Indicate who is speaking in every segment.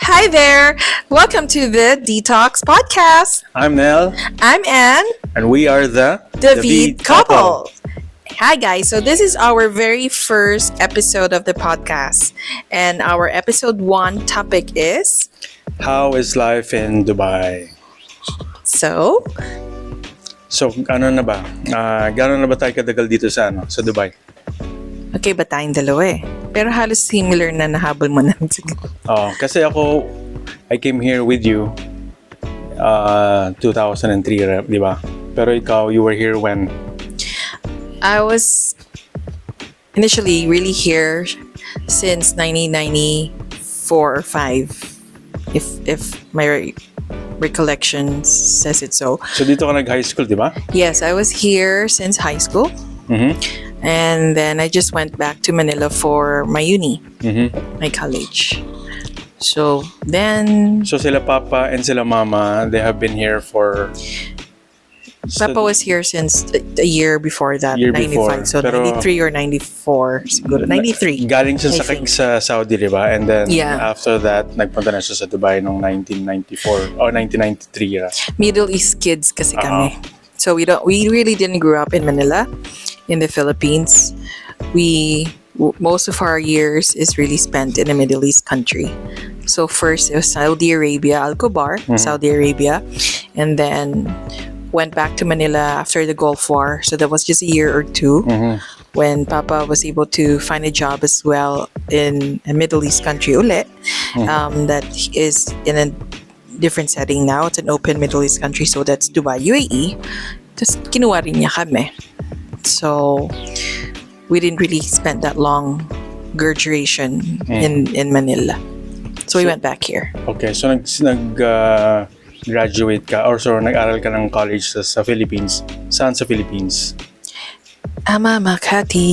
Speaker 1: Hi there. Welcome to the Detox Podcast.
Speaker 2: I'm Nell,
Speaker 1: I'm Anne,
Speaker 2: and we are the
Speaker 1: David couple. Hi guys. So this is our very first episode of the podcast, and our episode 1 topic is
Speaker 2: How is life in Dubai?
Speaker 1: so
Speaker 2: Ano na ba? Gano'n na ba tayo kadagal dito sa Dubai?
Speaker 1: okay ba tayong dalawa eh? Pero halos similar na nahabol mo na.
Speaker 2: Kasi I came here with you 2003, di ba? Pero ikaw, you were here when?
Speaker 1: I was initially really here since 1994 or 5, if my recollection says it so.
Speaker 2: So dito ka nag-high school, di ba?
Speaker 1: Yes, I was here since high school.
Speaker 2: Mm-hmm.
Speaker 1: And then I just went back to Manila for my uni, my college. So then
Speaker 2: So sila papa and sila mama, they have been here for...
Speaker 1: Papa was here since a year before that,
Speaker 2: Year
Speaker 1: 95.
Speaker 2: before.
Speaker 1: So
Speaker 2: Pero
Speaker 1: 93 or 94, siguro. 93.
Speaker 2: Galing siya
Speaker 1: I think.
Speaker 2: sa Saudi, di ba? And then
Speaker 1: Yeah.
Speaker 2: after that, nagpunta na siya sa Dubai noong 1994 or 1993.
Speaker 1: Middle East kids kasi kami. So we really didn't grow up in Manila, in the Philippines. Most of our years is really spent in a Middle East country. So first it was Saudi Arabia, Al-Kubar, Saudi Arabia, and then went back to Manila after the Gulf War. So that was just a year or two when Papa was able to find a job as well in a Middle East country ulit. That is in a different setting now. It's an open Middle East country, so that's Dubai, UAE. Tapos kinuha rin niya kami. So we didn't really spend that long graduation in Manila. So we went back here.
Speaker 2: Okay, so graduate ka or nag-aral ka ng college sa Philippines. Saan sa Philippines?
Speaker 1: Makati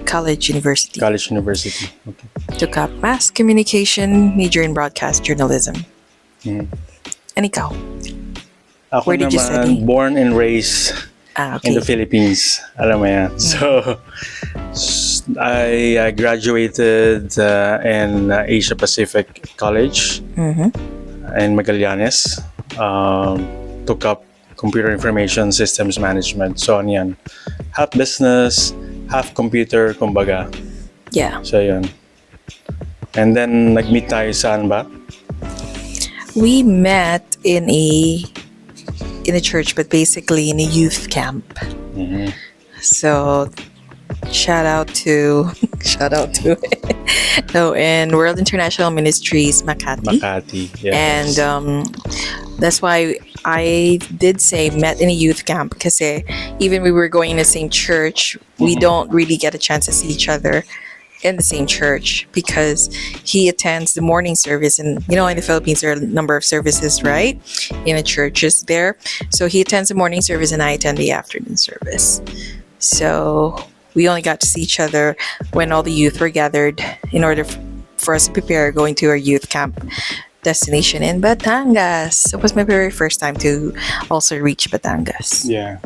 Speaker 1: College University.
Speaker 2: College University. Okay.
Speaker 1: Took up mass communication, major in broadcast journalism. And ikaw?
Speaker 2: Ako
Speaker 1: Where did you study?
Speaker 2: Born and raised
Speaker 1: Okay.
Speaker 2: in the Philippines. Alam mo yan. So, I graduated in Asia Pacific College in Magallanes. Took up Computer Information Systems Management. So, ano yan? Half business, half computer, kumbaga.
Speaker 1: Yeah.
Speaker 2: So, yun. And then, nag-meet tayo saan ba?
Speaker 1: We met in a church, but basically in a youth camp. So shout out to in World International Ministries Makati.
Speaker 2: Yes.
Speaker 1: And that's why I did say met in a youth camp, kasi even we were going in the same church, we don't really get a chance to see each other in the same church, because he attends the morning service, and in the Philippines there are a number of services, right, in the churches there. So he attends the morning service and I attend the afternoon service. So we only got to see each other when all the youth were gathered in order for us to prepare going to our youth camp destination in Batangas. It was my very first time to also reach Batangas.
Speaker 2: Yeah.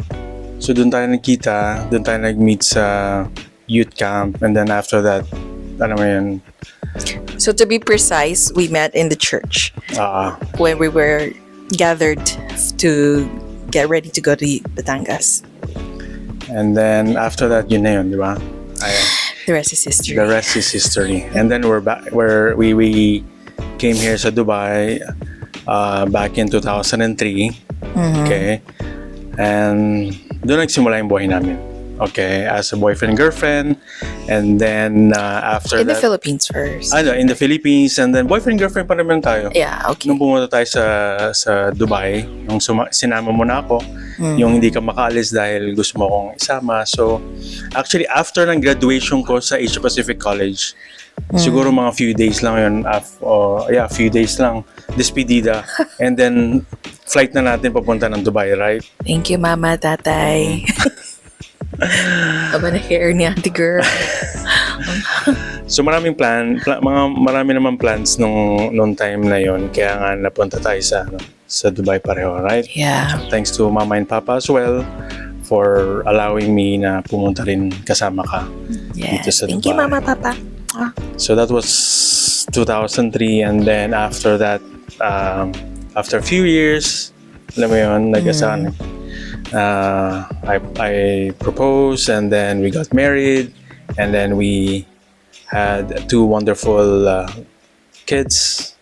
Speaker 2: So doon tayo nagkita, doon tayo nag-meet sa youth camp, and then after that, ano mo yun?
Speaker 1: So to be precise, we met in the church when we were gathered to get ready to go to Batangas.
Speaker 2: And then after that, yun na yun, di ba?
Speaker 1: The rest is history.
Speaker 2: The rest is history. And then we're back where we came here sa Dubai back in 2003. Okay. And doon nagsimula yung buhay namin. Okay, as a boyfriend-girlfriend, and then after
Speaker 1: in
Speaker 2: that...
Speaker 1: the Philippines first.
Speaker 2: In the Philippines, and then boyfriend-girlfriend pa naman tayo.
Speaker 1: Yeah, okay.
Speaker 2: Nung pumunta tayo sa Dubai, nung sinama mo na ako, yung hindi ka makaalis dahil gusto mo akong isama. So, actually, after ng graduation ko sa Asia Pacific College, siguro mga few days lang yun, few days lang, despedida, and then flight na natin papunta ng Dubai, right?
Speaker 1: Thank you, Mama, Tatay. Aba na hair ni Auntie Girl.
Speaker 2: So marami naman plans nung time na yon, kaya nga napunta tayo sa Dubai pareho, right?
Speaker 1: Yeah.
Speaker 2: Thanks to Mama and Papa as well for allowing me na pumunta rin kasama ka dito
Speaker 1: Yes.
Speaker 2: sa Dubai.
Speaker 1: Thank you, Mama, Papa.
Speaker 2: So that was 2003, and then after that, after a few years, alam mo yun, nag-asahan. I proposed, and then we got married, and then we had two wonderful kids,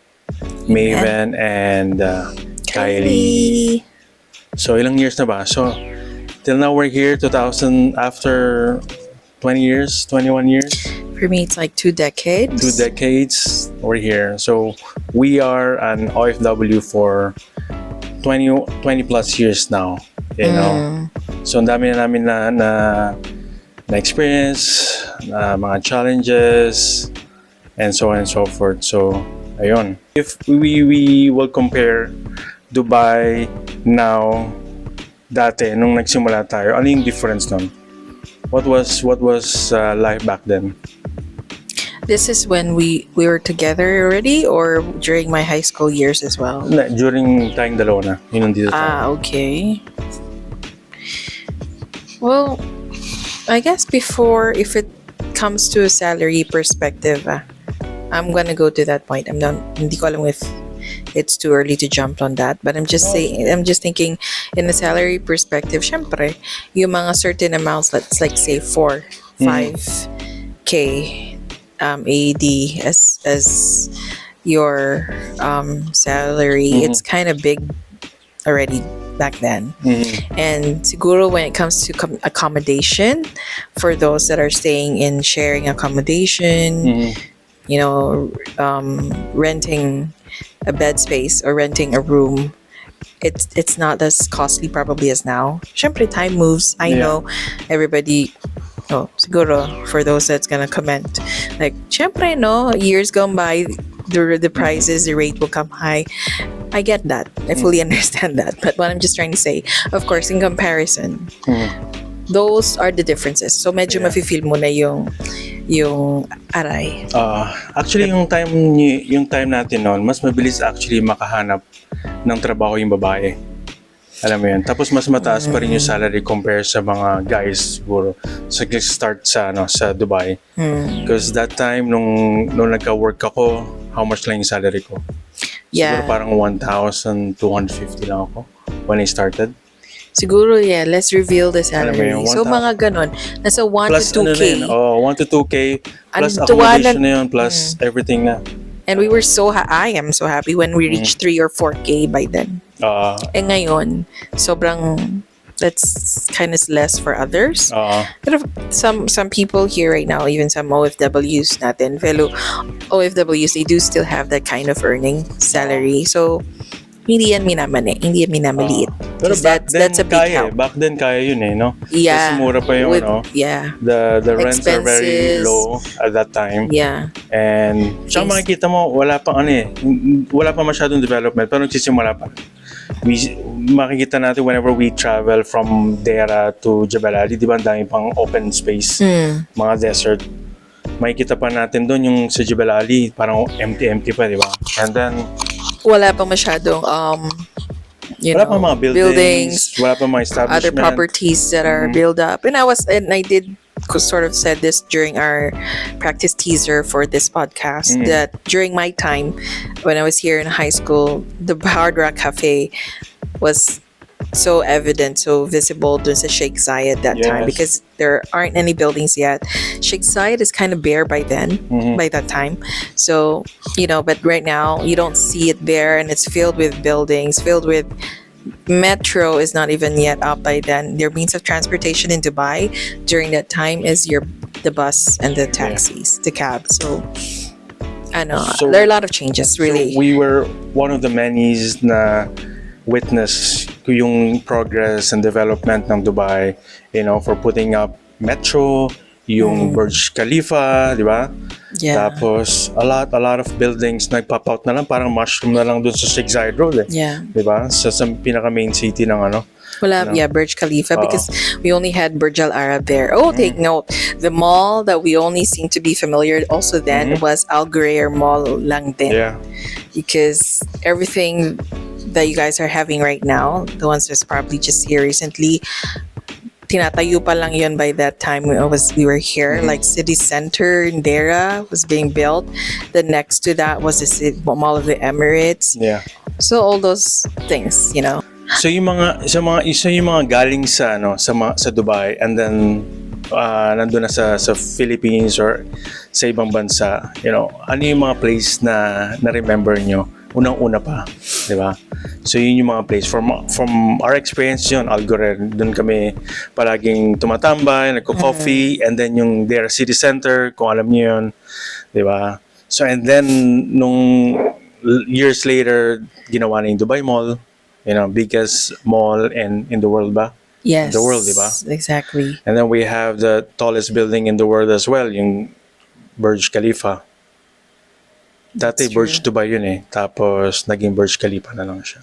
Speaker 2: Maven and Kylie. So ilang years na ba? So till now we're here, 2000, after 20 years, 21 years.
Speaker 1: For me, it's like 2 decades.
Speaker 2: 2 decades we're here. So we are an OFW for 20 plus years now, you know. So ang dami na namin na experience, mga challenges, and so on and so forth. So ayun. If we will compare Dubai now, dati nung nagsimula tayo, ano yung difference nun? What was life back then?
Speaker 1: This is when we were together already, or during my high school years as well?
Speaker 2: During tayong dalawa na. Yun ang dito tayo.
Speaker 1: Okay. Well, I guess before, if it comes to a salary perspective, I'm gonna go to that point. Hindi ko alam if it's too early to jump on that, but I'm just thinking in a salary perspective, syempre, yung mga certain amounts, let's like say 5K AED as your salary, it's kind of big already back then. And siguro when it comes to accommodation, for those that are staying in sharing accommodation, you know, renting a bed space or renting a room, it's not as costly probably as now. Syempre, time moves. I know everybody. Oh, siguro for those that's gonna comment, like, syempre, no, years gone by, the prices, the rate will come high. I get that. I fully understand that. But what I'm just trying to say, of course, in comparison, those are the differences. So medyo mafe-feel mo na yung aray.
Speaker 2: Actually, yung time natin noon, mas mabilis actually makahanap ng trabaho yung babae. Alam mo yun. Tapos mas mataas pa rin yung salary compare sa mga guys siguro sa start sa Dubai. Because that time nung nagka-work ako, how much lang yung salary ko? Siguro parang 1,250 lang ako when I started.
Speaker 1: Siguro, let's reveal the salary. So, mga ganon. Nasa 1
Speaker 2: plus
Speaker 1: to 2K.
Speaker 2: 1 to 2K plus accommodation na yun, plus everything na.
Speaker 1: And we were I am so happy when we reached 3 or 4K by then. Ngayon, sobrang, that's kind of less for others. But some people here right now, even some OFWs natin, fellow OFWs, they do still have that kind of earning salary. So, hindi yan hindi yan minamaliit.
Speaker 2: Pero
Speaker 1: that's a big help.
Speaker 2: Back then kaya yun no?
Speaker 1: Yeah.
Speaker 2: Kasi mura pa yung the rents are very low at that time.
Speaker 1: Yeah.
Speaker 2: And saka makikita mo, wala pa masyadong development, pero nagsisimula pa. Makikita natin whenever we travel from Dera to Jebel Ali, di ba ang dami pang open space, mga desert. Makikita pa natin doon yung sa Jebel Ali, parang empty pa, di ba? And then
Speaker 1: wala pa masyadong
Speaker 2: wala pa mga buildings, wala pa mga establishment,
Speaker 1: other properties that are built up. And I did sort of said this during our practice teaser for this podcast, that during my time when I was here in high school, the Hard Rock Cafe was so evident, so visible dun sa Sheikh Zayed that time, because there aren't any buildings yet. Sheikh Zayed is kind of bare by then, by that time. So, but right now you don't see it bare, and it's filled with buildings, filled with metro is not even yet up by then. Their means of transportation in Dubai during that time is the bus and the taxis, the cab. So, I know there are a lot of changes, really.
Speaker 2: So we were one of the many na witness yung progress and development ng Dubai, for putting up metro, yung Burj Khalifa, di ba?
Speaker 1: Yeah.
Speaker 2: Tapos a lot of buildings nagpop out na lang, parang mushroom na lang dun sa Sheikh Zayed Road,
Speaker 1: Yeah.
Speaker 2: Di ba? Sa pinaka main city ng
Speaker 1: Burj Khalifa, because we only had Burj Al Arab there. Take note, the mall that we only seem to be familiar also then was Al Ghurair Mall lang din.
Speaker 2: Yeah.
Speaker 1: Because everything that you guys are having right now, the ones that's probably just here recently, tinatayo pa lang yun by that time we were here. Like city center in Dera was being built. The next to that was the Mall of the Emirates.
Speaker 2: Yeah.
Speaker 1: So all those things, you know.
Speaker 2: So yung mga galing sa sa Dubai and then nandun na sa Philippines or sa ibang bansa, ano yung mga place na remember nyo unang-una pa, di ba? So yun yung mga place from our experience yun, Algorer, doon kami palaging tumatambay, nagko-coffee, and then yung their city center, kung alam niyo yun, di ba? So and then nung years later, ginawa na yung Dubai Mall, biggest mall in the world ba?
Speaker 1: Yes.
Speaker 2: The world, di ba?
Speaker 1: Exactly.
Speaker 2: And then we have the tallest building in the world as well, yung Burj Khalifa. Dati Burj Dubai yun tapos naging Burj Khalifa na lang siya.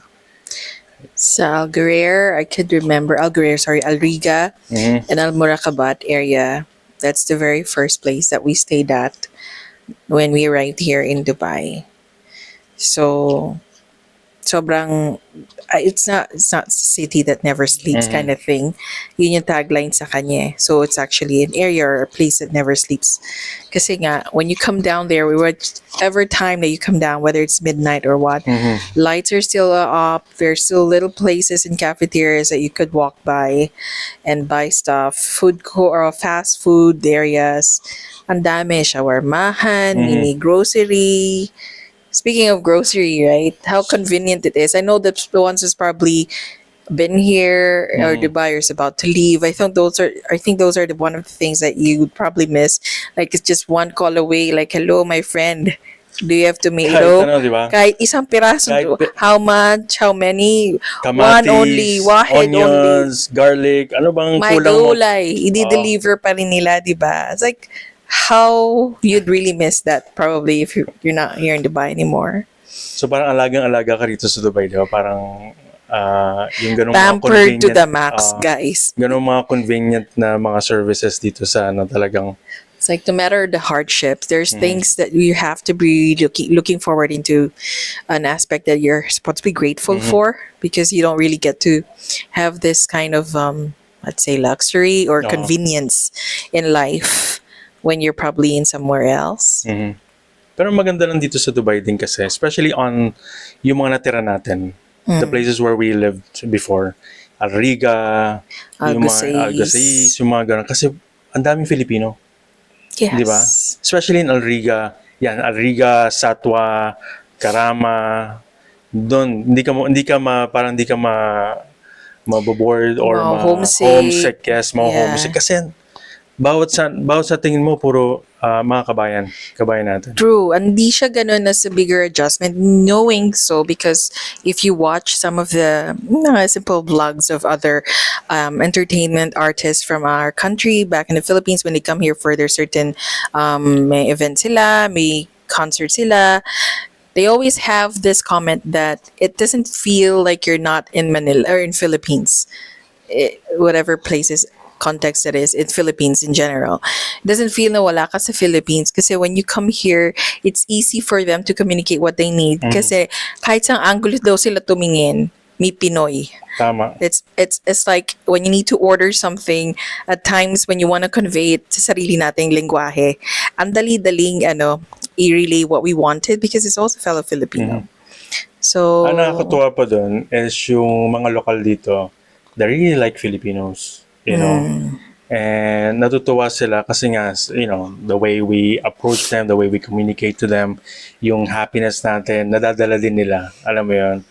Speaker 1: Sa Algorer, I could remember Al Riga and Al Murakabat area. That's the very first place that we stayed at when we arrived here in Dubai. So sobrang it's not a city that never sleeps kind of thing. Yun yung tagline sa kanya. So it's actually an area or a place that never sleeps. Kasi nga, when you come down there, every time that you come down, whether it's midnight or what, lights are still up. There's still little places and cafeterias that you could walk by and buy stuff. Or fast food areas. Ang dami, shawarmahan, mini grocery. Speaking of grocery, right? How convenient it is. I know that the ones who's probably been here or Dubai or is about to leave. I think those are one of the things that you would probably miss. Like it's just one call away. Like, hello, my friend. Do you have tomato?
Speaker 2: Diba?
Speaker 1: Kahit isang piraso. How much? How many?
Speaker 2: Kamatis,
Speaker 1: one only. Wahid
Speaker 2: onions,
Speaker 1: only.
Speaker 2: Garlic. Ano bang
Speaker 1: May
Speaker 2: kulang mo?
Speaker 1: gulay. I-deliver pa rin nila, diba? It's like, how you'd really miss that probably if you're not here in Dubai anymore.
Speaker 2: So parang alagang-alaga ka rito sa Dubai, di ba? Parang yung ganung mga
Speaker 1: Pampered
Speaker 2: convenient,
Speaker 1: to the max, guys.
Speaker 2: Ganung mga convenient na mga services dito sa talagang.
Speaker 1: It's like no matter the hardships, there's things that you have to be looking forward into an aspect that you're supposed to be grateful for because you don't really get to have this kind of let's say luxury or convenience in life when you're probably in somewhere else.
Speaker 2: Pero maganda lang dito sa Dubai din kasi, especially on yung mga natira natin, the places where we lived before, Al Riga, yung mga Algosais, yung mga ganun. Kasi ang daming Filipino.
Speaker 1: Yes.
Speaker 2: Di ba? Especially in Al Riga, Satwa, Karama, doon, hindi ka maboboard or homesick. Yes, homesick. Kasi bawat sa tingin mo puro mga kabayan natin.
Speaker 1: True. Hindi siya ganun as a bigger adjustment knowing so because if you watch some of the simple vlogs of other entertainment artists from our country back in the Philippines when they come here for their certain may events sila, may concerts sila, they always have this comment that it doesn't feel like you're not in Manila or in Philippines. Whatever places context that is in Philippines in general. It doesn't feel na wala ka sa Philippines kasi when you come here, it's easy for them to communicate what they need kasi kahit sang angulo daw sila tumingin, may Pinoy.
Speaker 2: Tama.
Speaker 1: It's like when you need to order something at times when you want to convey it sa sarili nating lengguwahe, ang dali-daling i-relay what we wanted because it's also fellow Filipino. So,
Speaker 2: ang nakakatuwa pa doon is yung mga lokal dito, they really like Filipinos. And natutuwa sila kasi nga, the way we approach them, the way we communicate to them, yung happiness natin, nadadala din nila. Alam mo yun?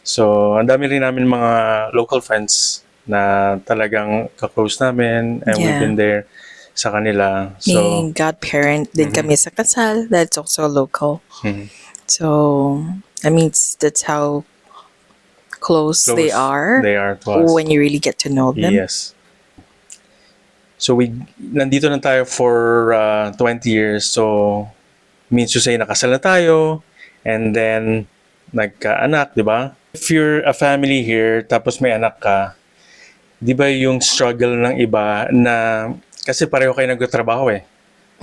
Speaker 2: So, ang dami rin namin mga local friends na talagang ka-close namin and we've been there sa kanila. So,
Speaker 1: may godparent din kami sa kasal that's also local. So, I mean, that's how close they are
Speaker 2: to us.
Speaker 1: when you really get to know them.
Speaker 2: Yes. So nandito na tayo for 20 years. So means to say nakasal na tayo and then nagkaanak, di ba? If you're a family here tapos may anak ka, di ba yung struggle ng iba na kasi pareho kayo nagtatrabaho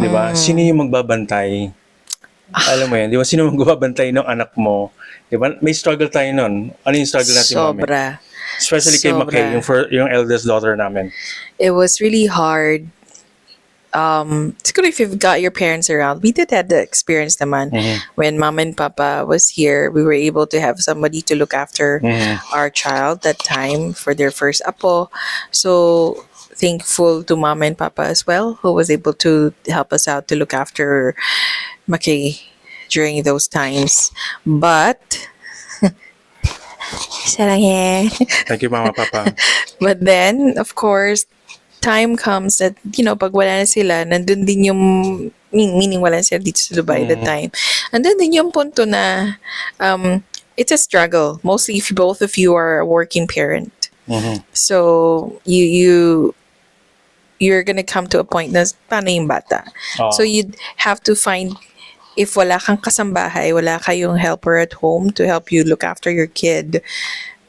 Speaker 2: di ba? Sino yung magbabantay? Alam mo yan, di ba? Sino magbabantay ng anak mo? Di ba? May struggle tayo nun. Ano yung struggle natin, Mami?
Speaker 1: Sobra.
Speaker 2: Especially kay Makay, yung eldest daughter namin.
Speaker 1: It was really hard. Siguro if you've got your parents around, we did have the experience naman. When mama and papa was here, we were able to have somebody to look after our child that time for their first apo. So thankful to mama and papa as well, who was able to help us out to look after Makay during those times. But
Speaker 2: Thank you, Mama, Papa.
Speaker 1: but then, of course, time comes that, pag wala na sila, nandun din yung, meaning wala na sila dito sa Dubai that time. Nandun din yung punto na, it's a struggle. Mostly if both of you are a working parent. So, you're gonna come to a point na, paano yung bata? So, you'd have to find, if wala kang kasambahay, wala kayong helper at home to help you look after your kid,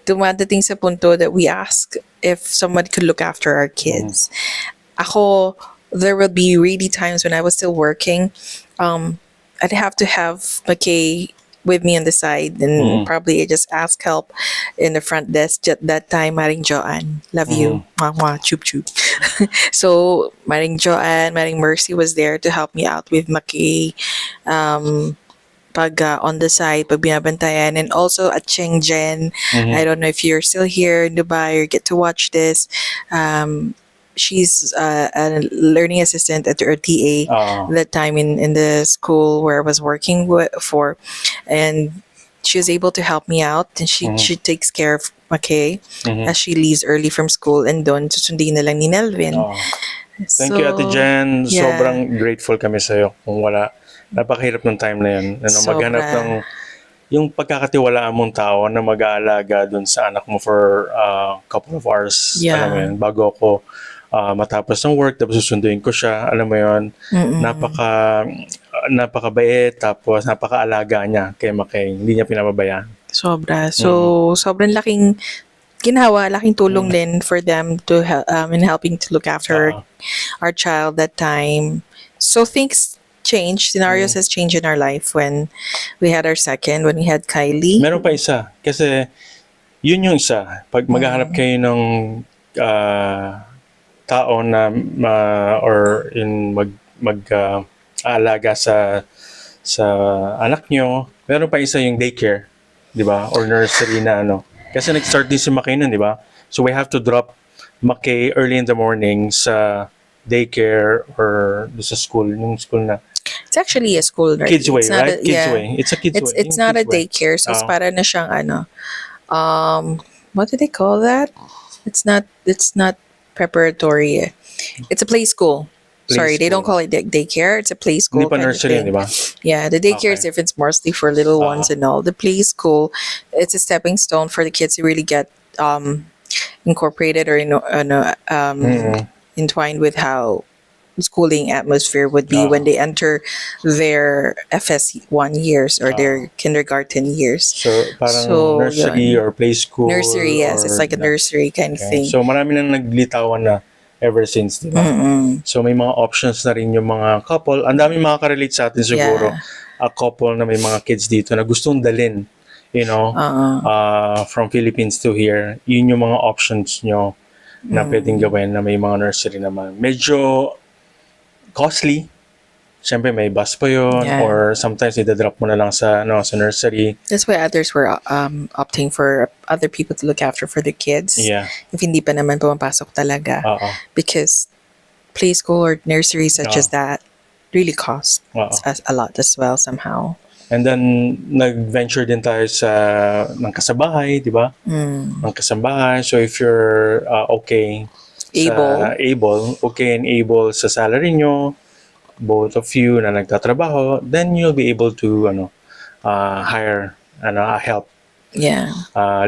Speaker 1: dumadating sa punto that we ask if someone could look after our kids. Ako, there will be really times when I was still working, I'd have to have Makay with me on the side, and probably I just ask help in the front desk. At that time, Maring Joanne, love you, mwah mwah, chup chup. So Maring Joanne, Maring Mercy was there to help me out with Makay. Pag on the side, pag binabantayan, and also at Shenzhen. I don't know if you're still here in Dubai or get to watch this. She's a learning assistant at her TA that time in the school where I was working for, and she was able to help me out, and she takes care of Makay as she leaves early from school, and doon susundin na lang ni Nelvin.
Speaker 2: Thank you, Ate Jen. Sobrang grateful kami sa'yo. Kung wala, napakahirap ng time na yun. Maghanap ng yung pagkakatiwalaan mong tao na mag-aalaga dun sa anak mo for a couple of hours. Alam mo yun, bago ako matapos ng work, tapos susunduin ko siya. Alam mo yun, napakabait, tapos napakaalaga niya kay Makay. Hindi niya pinababayaan.
Speaker 1: Sobra. So, sobrang laking laking tulong din for them to in helping to look after our child that time. So things changed. Scenarios has changed in our life when we had our second, when we had Kylie.
Speaker 2: Meron pa isa. Kasi yun yung isa. Pag maghahanap kayo ng tao na or in mag-aalaga sa anak nyo, meron pa isa yung daycare, di ba? Or nursery na ano. Kasi nag-start din si Makay nun, di ba? So we have to drop Makay early in the morning sa daycare or sa school, yung school na.
Speaker 1: It's actually a school, right?
Speaker 2: Kids way, right? Kids way. It's a kids way.
Speaker 1: It's not a daycare, so it's para na siyang what do they call that? It's not preparatory. It's a play school. They don't call it daycare. It's a play school.
Speaker 2: Hindi pa nursery, di ba?
Speaker 1: Yeah, the daycare is different. It's mostly for little ones and all. The play school, it's a stepping stone for the kids to really get incorporated or entwined with how schooling atmosphere would be when they enter their FS1 years or their kindergarten years.
Speaker 2: So, parang nursery or play school.
Speaker 1: Nursery, yes. It's like a nursery kind of thing.
Speaker 2: So, marami nang naglitawan na ever since, di ba? So, may mga options na rin yung mga couple. Ang dami makaka-relate sa atin siguro. A couple na may mga kids dito na gustong dalin, from Philippines to here. Yun yung mga options nyo na pwedeng gawin na may mga nursery naman. Medyo costly. Siyempre may bus pa yun or sometimes idadrop mo na lang sa nursery.
Speaker 1: That's why others were opting for other people to look after for the kids.
Speaker 2: Yeah.
Speaker 1: If hindi pa naman pumapasok talaga. Because play school or nursery such as that really cost a lot as well somehow.
Speaker 2: And then nag-venture din tayo ng kasambahay, di ba? Ng kasambahay. So if you're able sa salary nyo, both of you na nagtatrabaho, then you'll be able to hire help.
Speaker 1: Yeah.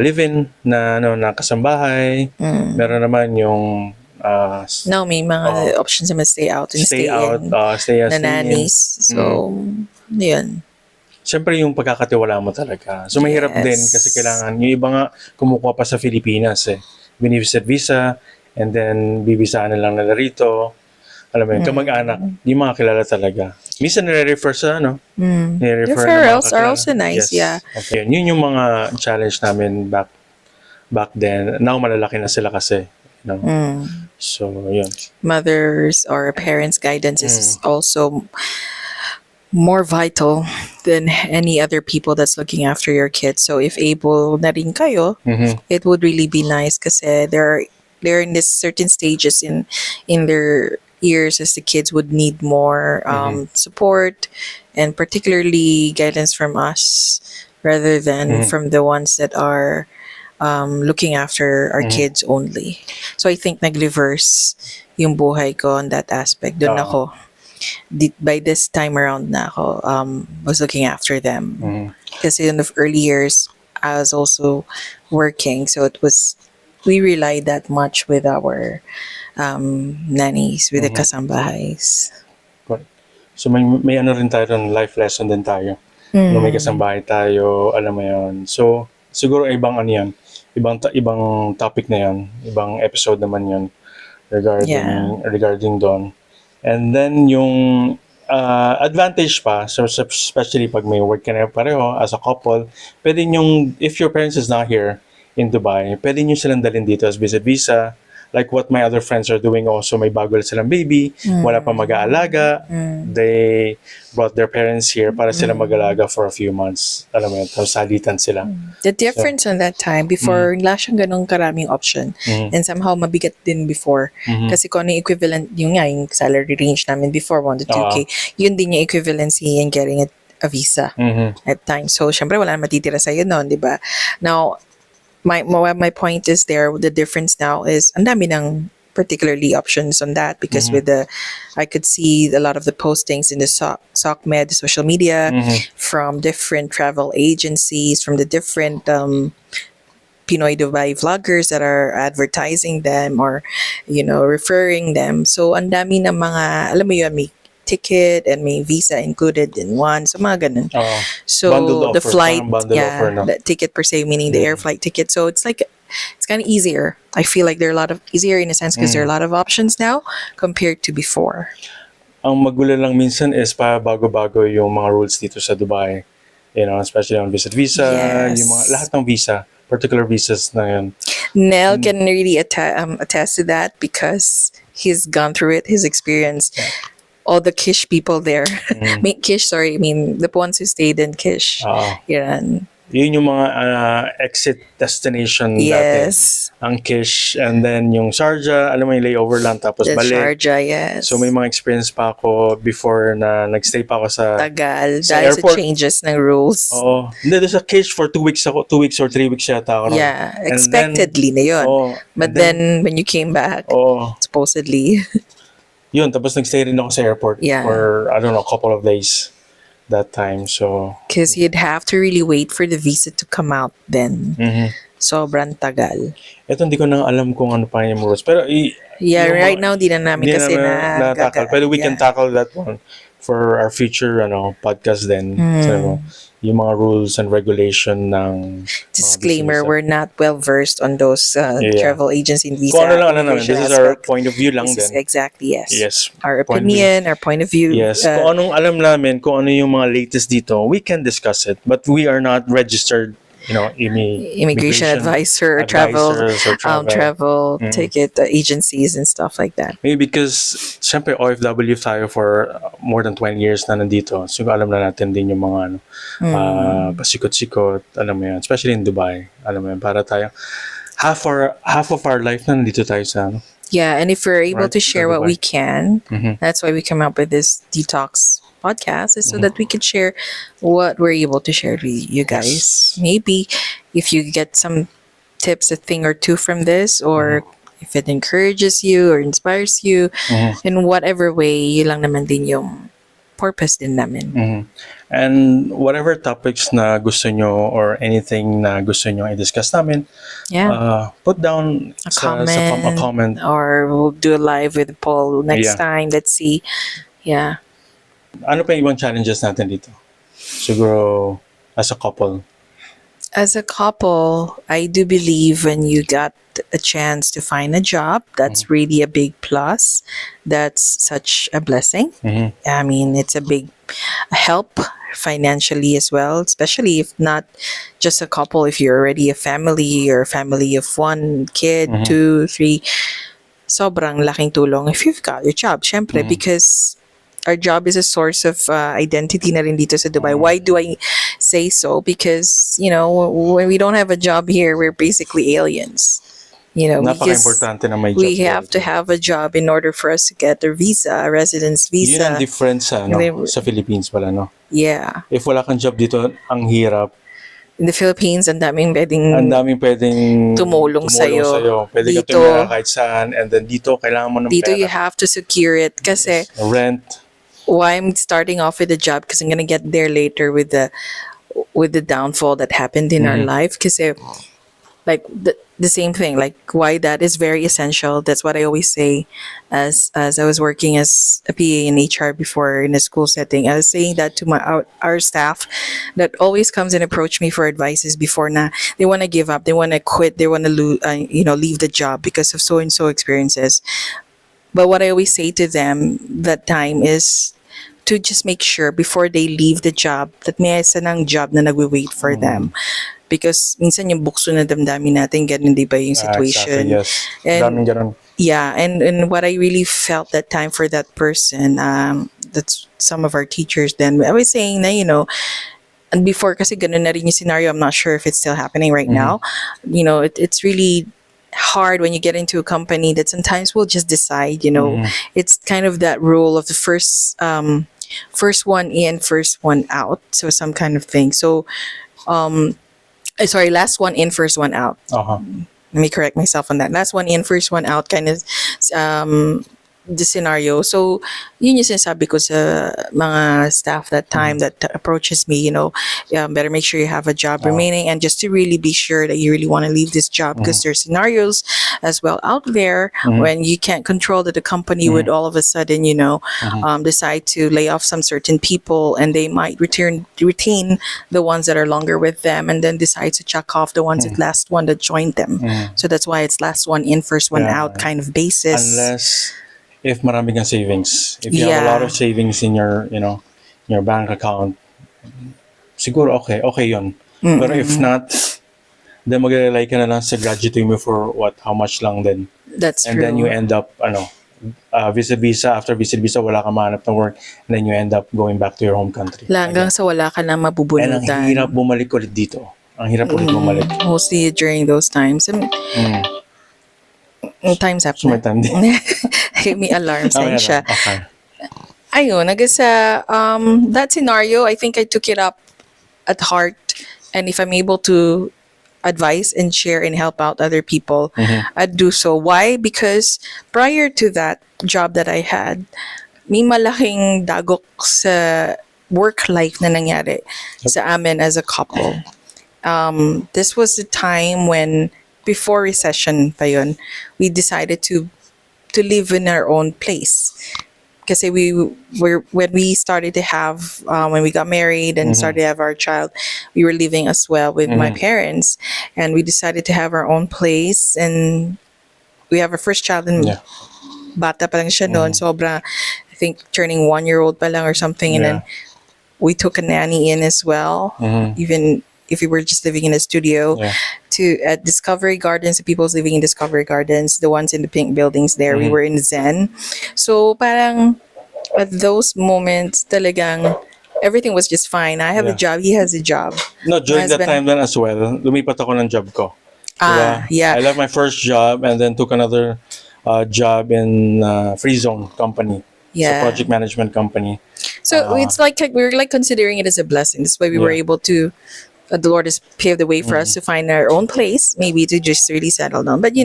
Speaker 2: Live-in na kasambahay. Meron naman yung
Speaker 1: may mga options naman stay out and stay in na nannies. So, yun.
Speaker 2: Siyempre yung pagkakatiwala mo talaga. So mahirap din kasi kailangan, yung iba nga kumukuha pa sa Pilipinas binivisit visa and then bibisaan na lang nila rito. Alam mo yun, kamag-anak, di mga kilala talaga. Minsan nire-refer sa
Speaker 1: referrals are also nice,
Speaker 2: Okay. Yun yung mga challenge namin back back then. Now malalaki na sila kasi. So, yun.
Speaker 1: Mothers or parents' guidance is also more vital than any other people that's looking after your kids. So if able na rin kayo, it would really be nice kasi they're in this certain stages in their years as the kids would need more support and particularly guidance from us rather than from the ones that are looking after our kids only. So I think nag-reverse yung buhay ko on that aspect. Doon ako. By this time around na ako, was looking after them. Kasi in the early years, I was also working. So we relied that much with our nannies, with the kasambahays.
Speaker 2: So may ano rin tayo ron, life lesson din tayo. May kasambahay tayo, alam mo yun. So siguro ibang ano yan, ibang topic na yan, ibang episode naman yun regarding doon. And then yung advantage pa, so especially pag may work ka na pareho as a couple, pwede yung, if your parents is not here in Dubai, pwede nyo silang dalhin dito as visa. Like what my other friends are doing also, may bago silang baby, wala pa mag-aalaga, they brought their parents here para sila mag-alaga for a few months. Alam mo yun, tapos salitan sila.
Speaker 1: The difference on that time, before, wala siyang ganong karaming option. And somehow, mabigat din before. Kasi kung ano yung equivalent, yung salary range namin before, 1 to 2K, yun din yung equivalency in getting a visa at times. So, syempre, wala na matitira sa'yo noon, di ba? Now, my point is the difference now is ang dami ng particularly options on that because I could see a lot of the postings in the SOCMED social media from different travel agencies, from the different Pinoy Dubai vloggers that are advertising them or referring them. So ang dami ng mga, alam mo yun, may ticket and may visa included in one. So mga ganun. So the flight, the ticket per se, meaning the air flight ticket. So it's like, it's kind of easier. I feel like there are a lot of easier in a sense because there are a lot of options now compared to before.
Speaker 2: Ang magulo lang minsan is pa bago-bago yung mga rules dito sa Dubai. Especially on visit visa, yung mga lahat ng visa, particular visas na yun.
Speaker 1: Nell can really attest to that because he's gone through it, his experience. All the Kish people there. I mean, the ones who stayed in Kish. Yun
Speaker 2: yung mga exit destination dati. Ang Kish, and then yung Sharjah, alam mo yung layover lang, tapos balik.
Speaker 1: Sharjah, yes.
Speaker 2: So may mga experience pa ako before na nagstay pa ako sa
Speaker 1: Tagal,
Speaker 2: sa
Speaker 1: dahil
Speaker 2: airport.
Speaker 1: sa changes ng rules.
Speaker 2: Hindi, doon sa Kish for 2 weeks ako, 2 weeks or 3 weeks yata ako.
Speaker 1: Yeah, expectedly na yun. But then, when you came back, supposedly...
Speaker 2: Yun, tapos nagstay rin ako sa airport for, I don't know, a couple of days that time. So
Speaker 1: because you'd have to really wait for the visa to come out then. Sobrang tagal.
Speaker 2: Ito, hindi ko na alam kung ano pa yung rules. Pero
Speaker 1: right now, di na namin kasi
Speaker 2: na-tackle. Pero we can tackle that one for our future podcast then. So, yung mga rules and regulation ng
Speaker 1: disclaimer, we're not well versed on those travel agency and visa.
Speaker 2: Kung ano lang naman, this is our point of view lang din.
Speaker 1: Exactly, yes.
Speaker 2: Yes.
Speaker 1: Our opinion, our point of view.
Speaker 2: Yes. Kung anong alam namin, kung ano yung mga latest dito, we can discuss it. But we are not registered
Speaker 1: immigration advisor or travel ticket agencies and stuff like that.
Speaker 2: Maybe because syempre OFW tayo for more than 20 years na nandito. So alam na natin din yung mga pasikot-sikot, alam mo yan, especially in Dubai. Alam mo yan, para tayo half of our life na nandito tayo sa
Speaker 1: Yeah, and if we're able to share what we can, that's why we come up with this Detox Podcast, is so that we could share what we're able to share with you guys. Maybe if you get some tips, a thing or two from this, or if it encourages you or inspires you, in whatever way, yun lang naman din yung purpose din namin.
Speaker 2: And whatever topics na gusto nyo or anything na gusto nyo i-discuss namin, put down a comment.
Speaker 1: Or we'll do a live with Paul next time. Let's see. Yeah.
Speaker 2: Ano pa yung ibang challenges natin dito? Siguro as a couple.
Speaker 1: As a couple, I do believe when you got a chance to find a job, that's really a big plus. That's such a blessing. I mean, it's a big help financially as well, especially if not just a couple, if you're already a family or a family of one kid, two, three, sobrang laking tulong if you've got your job, syempre, because our job is a source of identity na rin dito sa Dubai. Why do I say so? Because, when we don't have a job here, we're basically aliens.
Speaker 2: Napaka-importante na may job.
Speaker 1: We have to have a job in order for us to get a visa, a residence visa.
Speaker 2: Yun ang difference sa Philippines pala, no?
Speaker 1: Yeah.
Speaker 2: If wala kang job dito, ang hirap.
Speaker 1: In the Philippines, ang daming
Speaker 2: pwedeng
Speaker 1: tumulong sa'yo.
Speaker 2: Pwede ka tumira kahit saan. And then dito, kailangan mo ng
Speaker 1: dito
Speaker 2: pera.
Speaker 1: you have to secure it kasi
Speaker 2: rent.
Speaker 1: Why I'm starting off with a job because I'm gonna get there later with the downfall that happened in our life. Kasi like the same thing, like why that is very essential. That's what I always say as I was working as a PA in HR before in a school setting. I was saying that to our staff that always comes and approach me for advices before na they want to give up, they want to quit, they want to leave the job because of so and so experiences. But what I always say to them that time is to just make sure before they leave the job that may isa ng job na nagwi-wait for them. Because minsan yung bukso na damdamin natin, ganun di ba yung situation.
Speaker 2: Exactly, yes.
Speaker 1: And,
Speaker 2: daming ganun.
Speaker 1: Yeah, and what I really felt that time for that person, that's some of our teachers then, I was saying na, and before kasi ganun na rin yung scenario, I'm not sure if it's still happening right now. It's really hard when you get into a company that sometimes we'll just decide, it's kind of that rule of the first one in, first one out. So some kind of thing. So, last one in, first one out. Let me correct myself on that. Last one in, first one out kind of the scenario. So, yun yung sinasabi ko sa mga staff that time that approaches me, better make sure you have a job remaining and just to really be sure that you really want to leave this job because there's scenarios as well out there when you can't control that the company would all of a sudden, decide to lay off some certain people and they might retain the ones that are longer with them and then decide to chuck off the ones that last one that joined them. So that's why it's last one in, first one out kind of basis.
Speaker 2: Unless if marami kang savings. If you have a lot of savings in your, your bank account, siguro okay yun. Pero if not, then mag-rely ka na lang sa graduate mo for how much lang din.
Speaker 1: That's
Speaker 2: and
Speaker 1: true.
Speaker 2: then you end up, visa, after visa, wala ka mahanap ng work, and then you end up going back to your home country.
Speaker 1: Hanggang sa wala ka na mabubunutan.
Speaker 2: And ang hirap bumalik ulit dito. Ang hirap ulit bumalik.
Speaker 1: Mostly during those times. Time's up na. May alarm sign siya.
Speaker 2: Okay.
Speaker 1: Ayun, nagasa that scenario, I think I took it up at heart. And if I'm able to advise and share and help out other people, I'd do so. Why? Because prior to that job that I had, may malaking dagok sa work life na nangyari sa amin as a couple. This was the time when, before recession pa yun, we decided to live in our own place. Kasi when we started to have, when we got married and started to have our child, we were living as well with my parents. And we decided to have our own place. And we have our first child and bata pa lang siya noon. Sobra, I think, turning 1-year-old pa lang or something. And then we took a nanny in as well. Even if we were just living in a studio, at Discovery Gardens, the people's living in Discovery Gardens, the ones in the pink buildings there, we were in Zen. So parang at those moments, talagang everything was just fine. I have a job, he has a job.
Speaker 2: No, during that time then as well, lumipat ako ng job ko.
Speaker 1: Yeah.
Speaker 2: I left my first job and then took another job in Free Zone company. It's a project management company.
Speaker 1: So it's like we're like considering it as a blessing. That's why we were able to. The Lord has paved the way for us to find our own place, maybe to just really settle down. But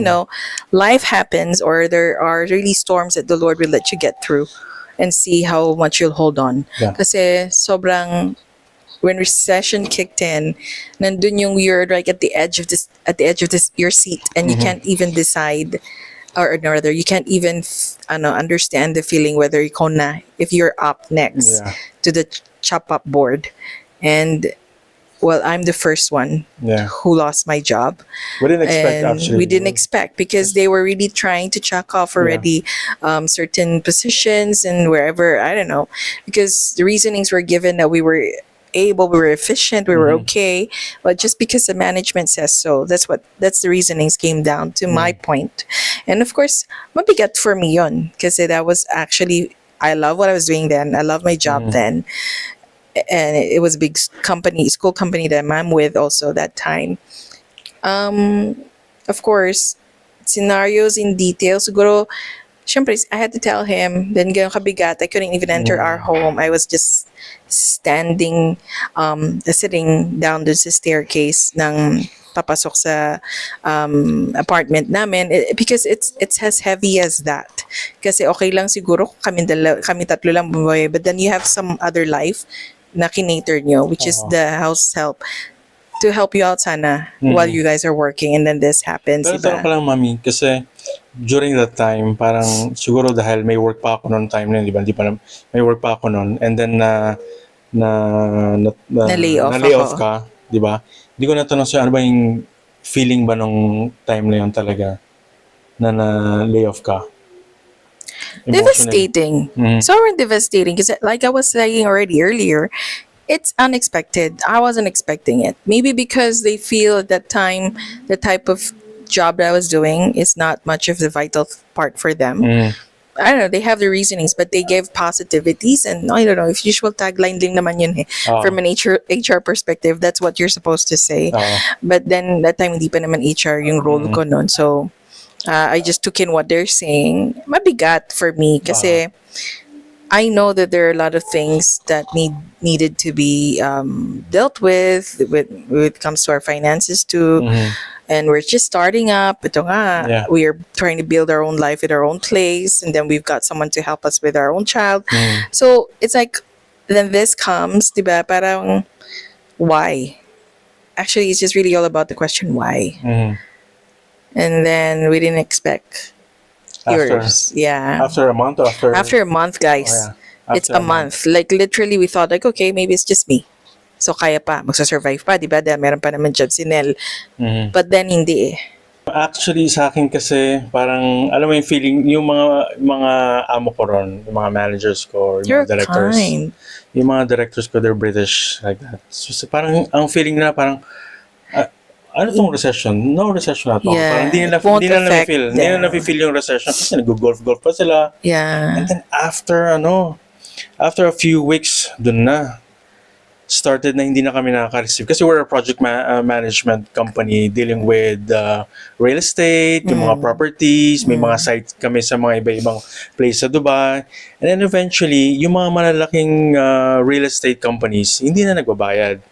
Speaker 1: life happens, or there are really storms that the Lord will let you get through, and see how much you'll hold on. Kasi sobrang, when recession kicked in, nandun yung you're like at the edge of this your seat, and you can't even decide, or rather, you can't even understand the feeling whether if you're up next to the chop up board, and well, I'm the first one
Speaker 2: Yeah.
Speaker 1: who lost my job.
Speaker 2: We didn't expect
Speaker 1: And
Speaker 2: actually.
Speaker 1: we didn't expect because they were really trying to check off already certain positions and wherever, I don't know, because the reasonings were given that we were able, we were efficient, we were okay, but just because the management says so, that's the reasonings came down to my point. And of course, mabigat for me yon kasi that was actually, I love what I was doing then, I love my job then, and it was a big company, school company that I'm with also that time. Of course, scenarios in detail, siguro, syempre, I had to tell him, then ganun kabigat, I couldn't even enter our home. I was just sitting down the staircase ng papasok sa apartment namin, because it's as heavy as that. Kasi okay lang siguro kami tatlo lang bumuhay, but then you have some other life na kinater nyo, which is the house help, to help you out sana while you guys are working, and then this happens,
Speaker 2: Pero tanong
Speaker 1: diba?
Speaker 2: ko lang, Mami, kasi during that time, parang siguro dahil may work pa ako noon time na yun, di ba? Di pa may work pa ako noon, and then
Speaker 1: Na-lay off
Speaker 2: na-lay off
Speaker 1: ako.
Speaker 2: ka, di ba? Hindi ko natanong sa'yo, ano ba yung feeling ba nung time na yun talaga na na-lay off ka? Emotionally.
Speaker 1: Devastating. Sobrang devastating. Because like I was saying already earlier, it's unexpected. I wasn't expecting it. Maybe because they feel at that time the type of job that I was doing is not much of the vital part for them. I don't know, they have the reasonings, but they gave positivities, and I don't know, if usual tagline din naman yun eh. From an HR perspective, that's what you're supposed to say. But then that time hindi pa naman HR yung role ko nun. So I just took in what they're saying. Mabigat for me kasi I know that there are a lot of things that needed to be dealt with when it comes to our finances too. And we're just starting up. Ito nga, we are trying to build our own life at our own place, and then we've got someone to help us with our own child. So it's like, then this comes, diba? Parang, why? Actually, it's just really all about the question why. And then we didn't expect yours.
Speaker 2: After a month or
Speaker 1: After a month, guys. It's a month. Like literally, we thought like, okay, maybe it's just me. So kaya pa, magsa-survive pa, di ba? Dahil meron pa naman job si Nel. But then hindi eh.
Speaker 2: Actually, sa akin kasi, parang, alam mo yung feeling, yung mga amo ko ron, yung mga managers ko, or yung
Speaker 1: You're
Speaker 2: mga directors.
Speaker 1: kind.
Speaker 2: Yung mga directors ko, they're British, like that. So, parang, ang feeling nila, parang, ano tong recession? No recession na to. Parang hindi nila na-feel yung recession kasi nag-golf pa sila. And then after a few weeks, dun na started na hindi na kami nakaka-receive kasi we're a project management company dealing with real estate, yung mga properties, may mga sites kami sa mga iba-ibang place sa Dubai. And then eventually, yung mga malalaking real estate companies, hindi na nagbabayad.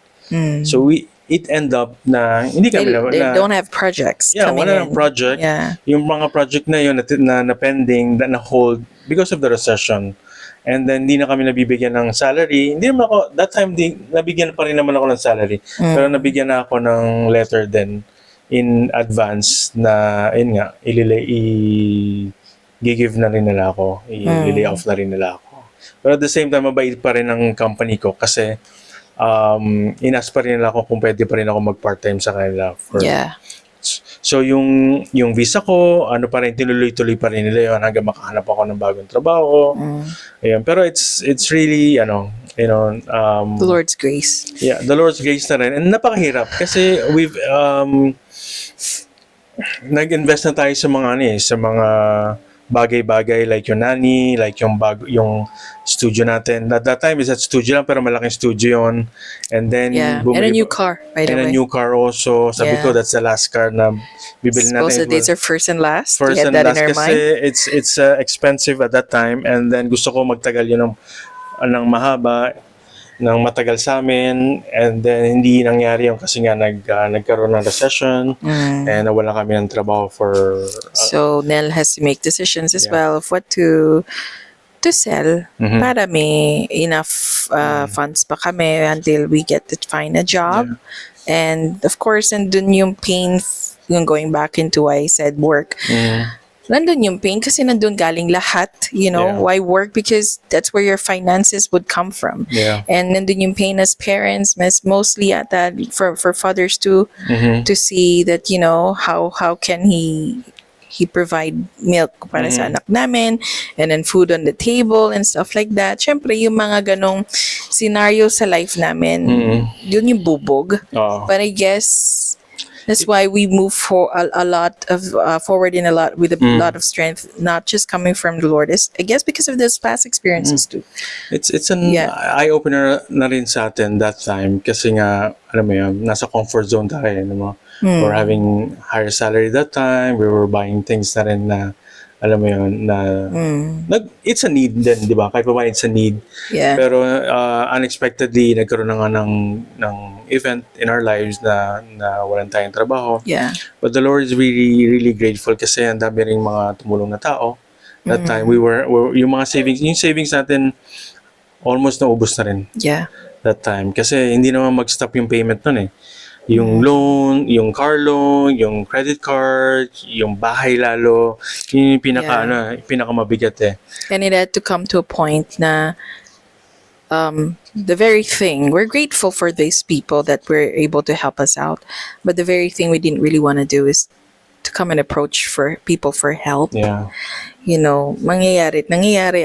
Speaker 2: So it end up na hindi kami
Speaker 1: They don't have projects coming
Speaker 2: wala
Speaker 1: in.
Speaker 2: ng project. Yung mga project na yun na pending, na hold because of the recession. And then hindi na kami nabibigyan ng salary. Hindi naman ako, that time nabigyan pa rin naman ako ng salary. Pero nabigyan na ako ng letter then in advance na yun nga, i-give na rin nila ako. I-lay off na rin nila ako. Pero at the same time, mabait pa rin ang company ko kasi inas pa rin nila ako kung pwede pa rin ako mag-part-time sa kanila. So yung visa ko, ano pa rin, tinuloy-tuloy pa rin nila yun hanggang makahanap ako ng bagong trabaho. Ayun. Pero it's really,
Speaker 1: the Lord's grace.
Speaker 2: Yeah, the Lord's grace na rin. And napakahirap kasi we've, nag-invest na tayo sa mga bagay-bagay like yung nanny, like yung studio natin. At that time, is that studio lang pero malaking studio yun. And then,
Speaker 1: and a new car, by the way.
Speaker 2: And a new car also. Sabi ko, that's the last car na bibili natin.
Speaker 1: Supposedly it's our first and last.
Speaker 2: First and
Speaker 1: that
Speaker 2: last
Speaker 1: in our
Speaker 2: kasi
Speaker 1: mind.
Speaker 2: it's expensive at that time. And then gusto ko magtagal yun ng mahaba, ng matagal sa amin, and then hindi nangyari yung kasi nga nagkaroon ng recession and nawala kami ng trabaho for
Speaker 1: so Nell has to make decisions as well of what to sell para may enough funds pa kami until we get to find a job. And of course, and dun yung pain yung going back into why I said work. nandun yung pain kasi nandun galing lahat,
Speaker 2: Yeah.
Speaker 1: why work? Because that's where your finances would come from.
Speaker 2: Yeah.
Speaker 1: And nandun yung pain as parents, mostly at that for fathers too,
Speaker 2: Mhm.
Speaker 1: to see that, how can he provide milk para sa anak namin, and then food on the table and stuff like that. Syempre, yung mga ganong scenario sa life namin, yun yung bubog.
Speaker 2: Oo.
Speaker 1: But I guess that's why we move for a lot of forward in a lot with a lot of strength, not just coming from the Lord. I guess because of those past experiences too.
Speaker 2: It's an eye opener na rin sa atin that time kasi nga alam mo yun, nasa comfort zone tayo, alam mo. We're having higher salary that time. We were buying things na rin na alam mo yun na it's a need din, di ba? Kahit pa ba it's a need.
Speaker 1: Yeah.
Speaker 2: Pero unexpectedly nagkaroon na nga ng event in our lives na walang tayong trabaho.
Speaker 1: Yeah.
Speaker 2: But the Lord is really really grateful kasi ang dami ring mga tumulong na tao. That time we were yung mga savings natin almost naubos na rin.
Speaker 1: Yeah.
Speaker 2: That time kasi hindi naman mag-stop yung payment nun eh. Yung loan, yung car loan, yung credit card, yung bahay lalo, yun yung pinakamabigat eh.
Speaker 1: And it had to come to a point na the very thing, we're grateful for these people that were able to help us out, but the very thing we didn't really want to do is to come and approach for people for help.
Speaker 2: Yeah.
Speaker 1: Nangyayari,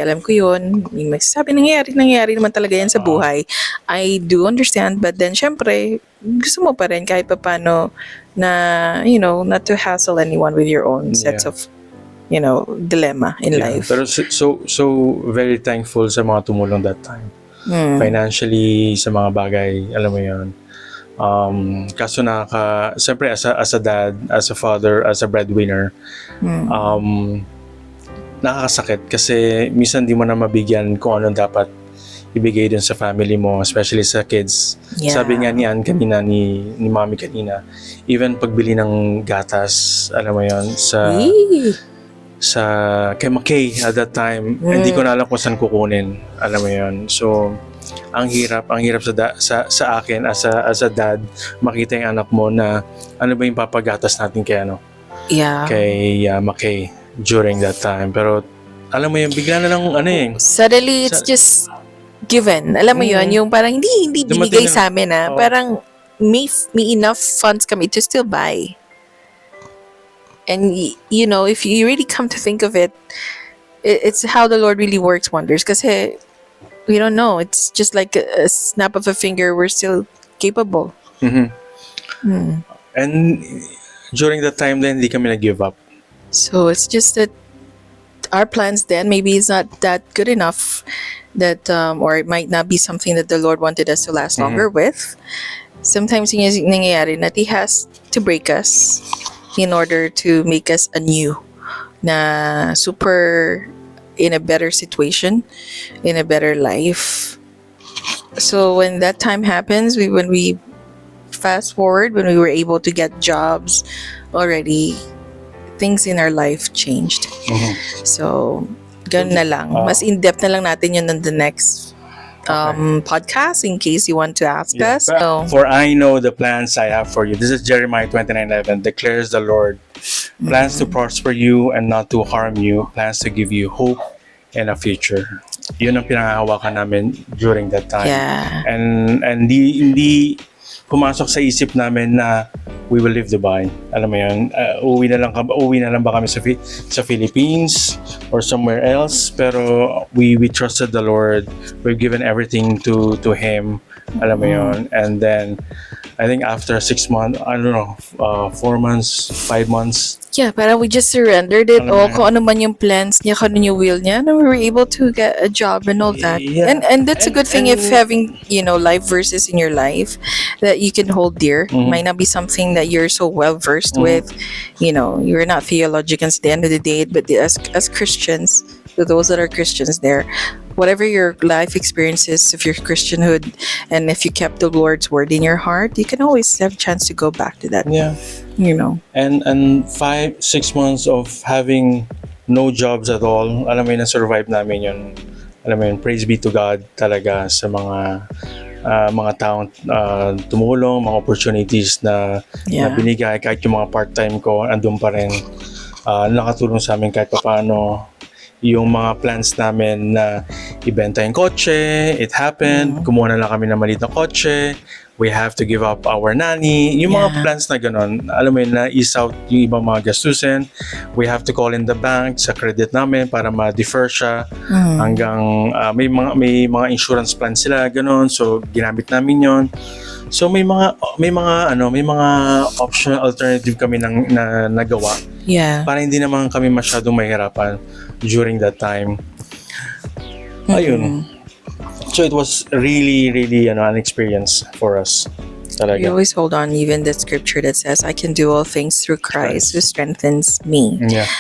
Speaker 1: alam ko yun. Yung magsasabi, nangyayari naman talaga yan sa buhay. I do understand, but then syempre, gusto mo pa rin kahit pa paano na, not to hassle anyone with your own sets of, dilemma in life.
Speaker 2: Pero so very thankful sa mga tumulong that time. Financially, sa mga bagay, alam mo yun. Kaso siyempre as a dad, as a father, as a breadwinner, nakakasakit kasi minsan di mo na mabigyan kung ano dapat ibigay dun sa family mo, especially sa kids.
Speaker 1: Yeah.
Speaker 2: Sabi nga ni Ann kanina, ni Mommy kanina, even pagbili ng gatas, alam mo yon sa kay McKay at that time, hindi ko na alam kung saan kukunin, alam mo yon. So ang hirap sa akin as a dad, makita yung anak mo na ano ba yung papagatas natin kay kay McKay during that time. Pero alam mo yun, bigla na lang
Speaker 1: suddenly it's just given. Alam mo yun, yung parang hindi binigay sa amin parang may enough funds kami to still buy. And if you really come to think of it, it's how the Lord really works wonders kasi we don't know. It's just like a snap of a finger. We're still capable.
Speaker 2: And during that time then, hindi kami nag-give up.
Speaker 1: So it's just that our plans then maybe is not that good enough that or it might not be something that the Lord wanted us to last longer with. Sometimes yung nangyayari na He has to break us in order to make us anew na super in a better situation, in a better life. So when that time happens, when we fast forward, when we were able to get jobs already, things in our life changed. So, ganun na lang. Mas in-depth na lang natin yun on the next podcast in case you want to ask us. So,
Speaker 2: for I know the plans I have for you. This is Jeremiah 29:11. Declares the Lord. Plans to prosper you and not to harm you. Plans to give you hope and a future. Yun ang pinangahawakan namin during that time.
Speaker 1: Yeah.
Speaker 2: And hindi pumasok sa isip namin na we will leave Dubai. Alam mo yun, uwi na lang ba kami sa Philippines or somewhere else, pero we trusted the Lord. We've given everything to Him. Alam mo yun. And then I think after 6 months, I don't know, 4 months, 5 months.
Speaker 1: Yeah, parang we just surrendered it all. Kung ano man yung plans niya, kung ano yung will niya, and we were able to get a job and all that.
Speaker 2: Yeah.
Speaker 1: And that's a good thing if having, life verses in your life that you can hold dear. Might not be something that you're so well versed with. You're not theologians at the end of the day, but as Christians, to those that are Christians there, whatever your life experiences of your Christianhood, and if you kept the Lord's word in your heart, you can always have a chance to go back to that.
Speaker 2: Yeah. And 5-6 months of having no jobs at all, alam mo yun, na-survive namin yun. Alam mo yun, praise be to God talaga sa mga taong tumulong, mga opportunities na binigay, kahit yung mga part-time ko, andun pa rin. nakatulong sa amin kahit paano yung mga plans namin na ibenta yung kotse. It happened. Kumuha na lang kami ng maliit na kotse. We have to give up our nanny. Yung mga plans na gano'n, alam mo yun, na-ease out yung ibang mga gastusin. We have to call in the bank sa credit namin para ma-defer siya hanggang may mga insurance plan sila, gano'n. So, ginamit namin yon. So, may mga option alternative kami na nagawa.
Speaker 1: Yeah.
Speaker 2: Para hindi naman kami masyadong mahirapan during that time. Ayun. So it was really, really an experience for us. Talaga.
Speaker 1: We always hold on even the scripture that says, I can do all things through Christ who strengthens me.
Speaker 2: Yeah.